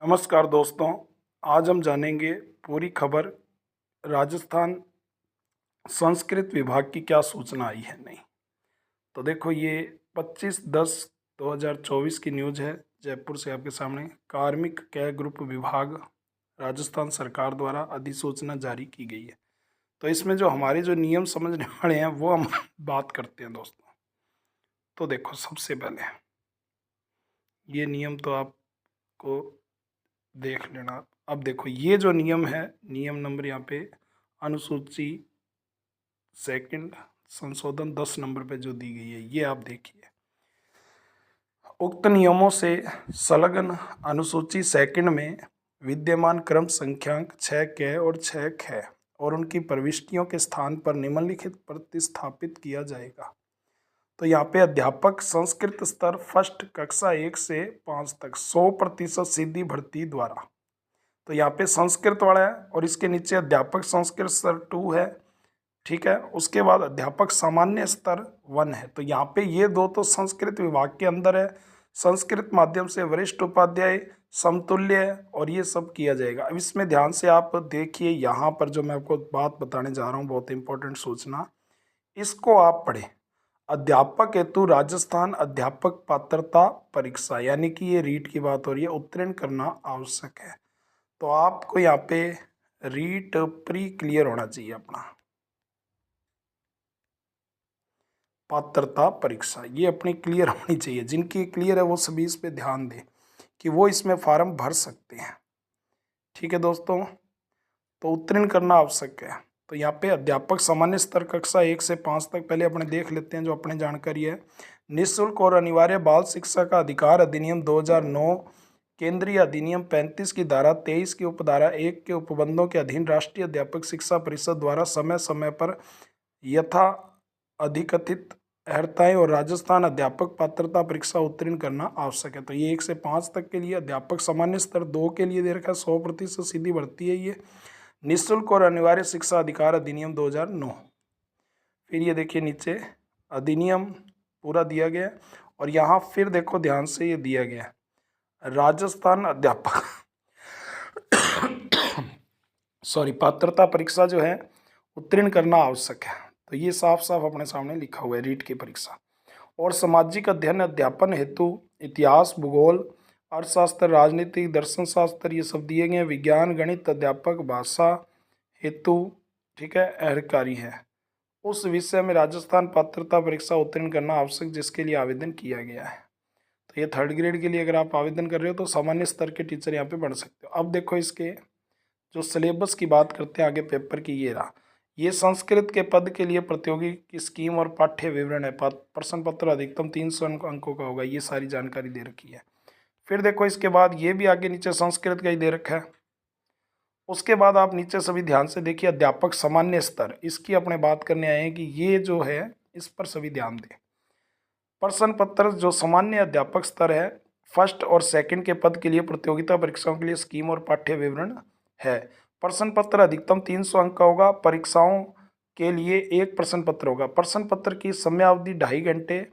नमस्कार दोस्तों। आज हम जानेंगे पूरी खबर। राजस्थान संस्कृत विभाग की क्या सूचना आई है नहीं। तो देखो, ये 25/10/2024 की न्यूज़ है। जयपुर से आपके सामने कार्मिक कै ग्रुप विभाग राजस्थान सरकार द्वारा अधिसूचना जारी की गई है। तो इसमें जो हमारे जो नियम समझने वाले हैं वो हम बात करते हैं दोस्तों। तो देखो, सबसे पहले ये नियम तो आपको देख लेना। अब देखो, ये जो नियम है, नियम नंबर यहाँ पे अनुसूची सेकंड संशोधन 10 नंबर पे जो दी गई है, ये आप देखिए। उक्त नियमों से संलग्न अनुसूची सेकंड में विद्यमान क्रम संख्यांक 6 क और 6 ख और उनकी प्रविष्टियों के स्थान पर निम्नलिखित प्रतिस्थापित किया जाएगा। तो यहाँ पे अध्यापक संस्कृत स्तर फर्स्ट कक्षा 1 से 5 तक 100% सीधी भर्ती द्वारा। तो यहाँ पे संस्कृत वाला है और इसके नीचे अध्यापक संस्कृत स्तर 2 है, ठीक है। उसके बाद अध्यापक सामान्य स्तर 1 है। तो यहाँ पे ये दो तो संस्कृत विभाग के अंदर है। संस्कृत माध्यम से वरिष्ठ उपाध्याय समतुल्य है और ये सब किया जाएगा। अब इसमें ध्यान से आप देखिए, यहाँ पर जो मैं आपको बात बताने जा रहा हूँ, बहुत इंपॉर्टेंट सूचना, इसको आप पढ़ें। अध्यापक हेतु राजस्थान अध्यापक पात्रता परीक्षा, यानी कि ये रीट की बात हो रही है, उत्तीर्ण करना आवश्यक है। तो आपको यहाँ पे रीट प्री क्लियर होना चाहिए अपना। पात्रता परीक्षा ये अपनी क्लियर होनी चाहिए। जिनकी क्लियर है वो सभी इस पे ध्यान दें कि वो इसमें फॉर्म भर सकते हैं, ठीक है दोस्तों। तो उत्तीर्ण करना आवश्यक है। तो यहाँ पे अध्यापक सामान्य स्तर कक्षा 1 से 5 तक पहले अपने देख लेते हैं जो अपने जानकारी है। निःशुल्क और अनिवार्य बाल शिक्षा का अधिकार अधिनियम 2009, केंद्रीय अधिनियम 35 की धारा 23 की उपधारा 1 के उपबंधों के अधीन राष्ट्रीय अध्यापक शिक्षा परिषद द्वारा समय समय पर यथा अधिकथित अर्हताएं और राजस्थान अध्यापक पात्रता परीक्षा उत्तीर्ण करना आवश्यक है। तो ये 1 से 5 तक के लिए। अध्यापक सामान्य स्तर 2 के लिए दे रखा है 100% सीधी भर्ती है ये। निःशुल्क और अनिवार्य शिक्षा अधिकार अधिनियम 2009। फिर ये देखिए नीचे अधिनियम पूरा दिया गया और यहाँ फिर देखो ध्यान से ये दिया गया राजस्थान अध्यापक सॉरी पात्रता परीक्षा जो है उत्तीर्ण करना आवश्यक है। तो ये साफ साफ अपने सामने लिखा हुआ है रीट की परीक्षा। और सामाजिक अध्ययन अध्यापन हेतु इतिहास, भूगोल, अर्थशास्त्र, राजनीति, दर्शन शास्त्र ये सब दिए गए। विज्ञान, गणित अध्यापक भाषा हेतु, ठीक है, अहर्कारी है। उस विषय में राजस्थान पात्रता परीक्षा उत्तीर्ण करना आवश्यक जिसके लिए आवेदन किया गया है। तो ये 3rd ग्रेड के लिए अगर आप आवेदन कर रहे हो तो सामान्य स्तर के टीचर यहाँ पे पढ़ सकते हो। अब देखो इसके जो सिलेबस की बात करते हैं आगे पेपर की, ये रहा। ये संस्कृत के पद के लिए प्रतियोगी की स्कीम और पाठ्य विवरण है। प्रश्न पत्र अधिकतम 300 अंकों का होगा। ये सारी जानकारी दे रखी है। फिर देखो इसके बाद ये भी आगे नीचे संस्कृत का ही दे रखा है। उसके बाद आप नीचे सभी ध्यान से देखिए, अध्यापक सामान्य स्तर, इसकी अपने बात करने आए हैं कि ये जो है इस पर सभी ध्यान दें। प्रश्न पत्र जो सामान्य अध्यापक स्तर है, फर्स्ट और सेकंड के पद के लिए प्रतियोगिता परीक्षाओं के लिए स्कीम और पाठ्य विवरण है। प्रश्न पत्र अधिकतम 300 अंक का होगा। परीक्षाओं के लिए एक प्रश्न पत्र होगा। प्रश्न पत्र की समयावधि 2.5 घंटे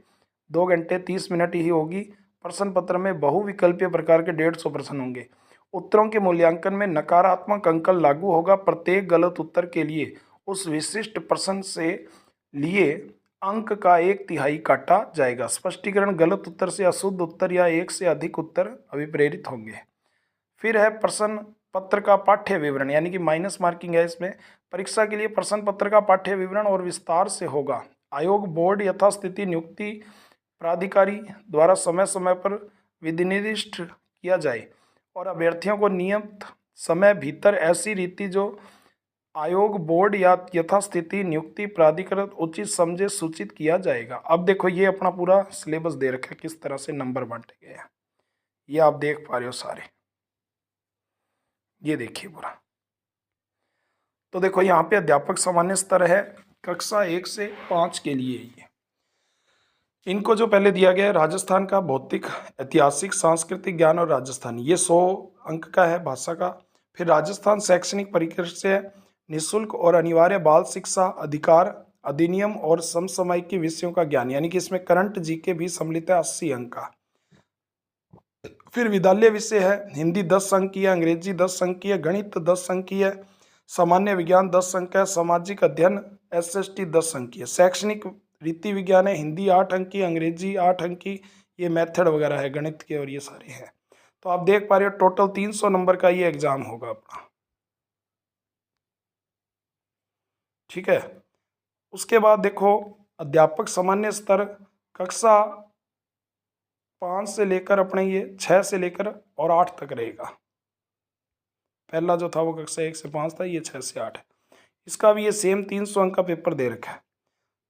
2 घंटे 30 मिनट ही होगी। प्रश्न पत्र में बहुविकल्पीय प्रकार के 150 प्रश्न होंगे। उत्तरों के मूल्यांकन में नकारात्मक अंक लागू होगा। प्रत्येक गलत उत्तर के लिए उस विशिष्ट प्रश्न से लिए अंक का 1/3 काटा जाएगा। स्पष्टीकरण, गलत उत्तर से अशुद्ध उत्तर या एक से अधिक उत्तर अभिप्रेरित होंगे। फिर है प्रश्न पत्र का पाठ्य विवरण, यानी कि माइनस मार्किंग है इसमें। परीक्षा के लिए प्रश्न पत्र का पाठ्य विवरण और विस्तार से होगा। आयोग, बोर्ड यथास्थिति नियुक्ति प्राधिकारी द्वारा समय समय पर विनिर्दिष्ट किया जाए और अभ्यर्थियों को नियत समय भीतर ऐसी रीति जो आयोग, बोर्ड या यथास्थिति नियुक्ति प्राधिकरण उचित समझे सूचित किया जाएगा। अब देखो ये अपना पूरा सिलेबस दे रखा है किस तरह से नंबर बांटे गए हैं, ये आप देख पा रहे हो सारे। ये देखिए पूरा। तो देखो यहाँ पे अध्यापक सामान्य स्तर है कक्षा 1 से 5 के लिए। ये इनको जो पहले दिया गया है राजस्थान का भौतिक, ऐतिहासिक, सांस्कृतिक ज्ञान और राजस्थानी, ये 100 अंक का है भाषा का। फिर राजस्थान शैक्षणिक परिषद निःशुल्क और अनिवार्य बाल शिक्षा अधिकार अधिनियम और समसामयिक विषयों का ज्ञान, यानी कि इसमें करंट जीके भी सम्मिलित है 80 अंक का। फिर विद्यालय विषय है, हिंदी 10 अंक की है, अंग्रेजी 10 अंक की है, गणित 10 अंक की है, सामान्य विज्ञान 10 अंक है, सामाजिक अध्ययन SST 10 अंक की है, शैक्षणिक रीति विज्ञान है, हिंदी 8 अंक की, अंग्रेजी 8 अंक की, ये मेथड वगैरह है गणित के और ये सारे हैं। तो आप देख पा रहे हो टोटल 300 नंबर का ये एग्जाम होगा अपना, ठीक है। उसके बाद देखो अध्यापक सामान्य स्तर कक्षा 5 से लेकर अपने ये 6 से लेकर और 8 तक रहेगा। पहला जो था वो कक्षा 1 से 5 था, ये 6 से 8 है। इसका भी ये सेम 300 अंक का पेपर दे रखा है,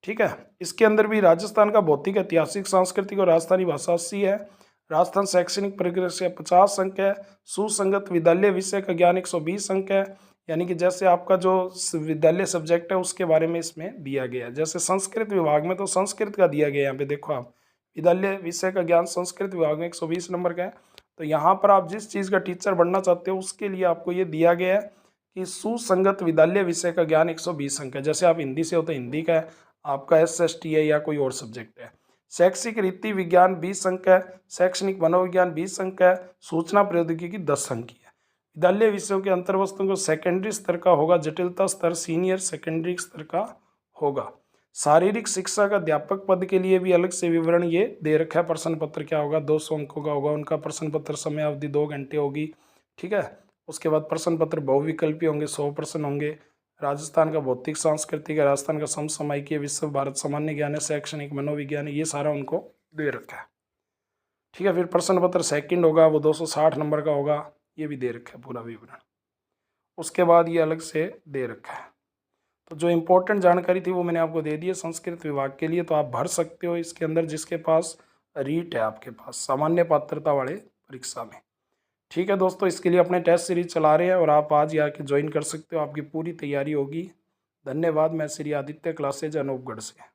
ठीक है। इसके अंदर भी राजस्थान का भौतिक, ऐतिहासिक, सांस्कृतिक और राजस्थानी भाषा 80 है, राजस्थान शैक्षणिक परिदृश्य 50 अंक है, सुसंगत विद्यालय विषय का ज्ञान 120 अंक है, यानी कि जैसे आपका जो विद्यालय सब्जेक्ट है उसके बारे में इसमें दिया गया है। जैसे संस्कृत विभाग में तो संस्कृत का दिया गया है, यहाँ पे देखो आप विद्यालय विषय का ज्ञान संस्कृत विभाग में 120 नंबर का है। तो यहाँ पर आप जिस चीज़ का टीचर बनना चाहते हो उसके लिए आपको ये दिया गया है कि सुसंगत विद्यालय विषय का ज्ञान 120 अंक है। जैसे आप हिंदी से हो तो हिंदी का है, आपका SST है या कोई और सब्जेक्ट है। शैक्षिक रीति विज्ञान 20 अंक है, शैक्षणिक मनोविज्ञान 20 अंक है, सूचना प्रौद्योगिकी 10 अंक की है। विद्यालय विषयों के अंतर्वस्तुओं को सेकेंडरी स्तर का होगा, जटिलता स्तर सीनियर सेकेंडरी स्तर का होगा। शारीरिक शिक्षा का अध्यापक पद के लिए भी अलग से विवरण ये दे रखा है। प्रश्न पत्र क्या होगा, 200 अंकों का होगा उनका प्रश्न पत्र, समय अवधि 2 घंटे होगी, ठीक है। उसके बाद प्रश्न पत्र बहुविकल्पी होंगे, 100 प्रश्न होंगे। राजस्थान का भौतिक सांस्कृतिक है, राजस्थान का समसामयिक, विश्व भारत सामान्य ज्ञान है, शैक्षणिक मनोविज्ञान है, ये सारा उनको दे रखा है, ठीक है। फिर प्रश्न पत्र सेकंड होगा, वो 260 नंबर का होगा, ये भी दे रखा है पूरा विवरण। उसके बाद ये अलग से दे रखा है। तो जो इम्पोर्टेंट जानकारी थी वो मैंने आपको दे दी है संस्कृत विभाग के लिए, तो आप भर सकते हो इसके अंदर जिसके पास रीट है, आपके पास सामान्य पात्रता वाले परीक्षा में, ठीक है दोस्तों। इसके लिए अपने टेस्ट सीरीज चला रहे हैं और आप आज ही आके ज्वाइन कर सकते हो, आपकी पूरी तैयारी होगी। धन्यवाद। मैं श्री आदित्य क्लासेज अनूपगढ़ से।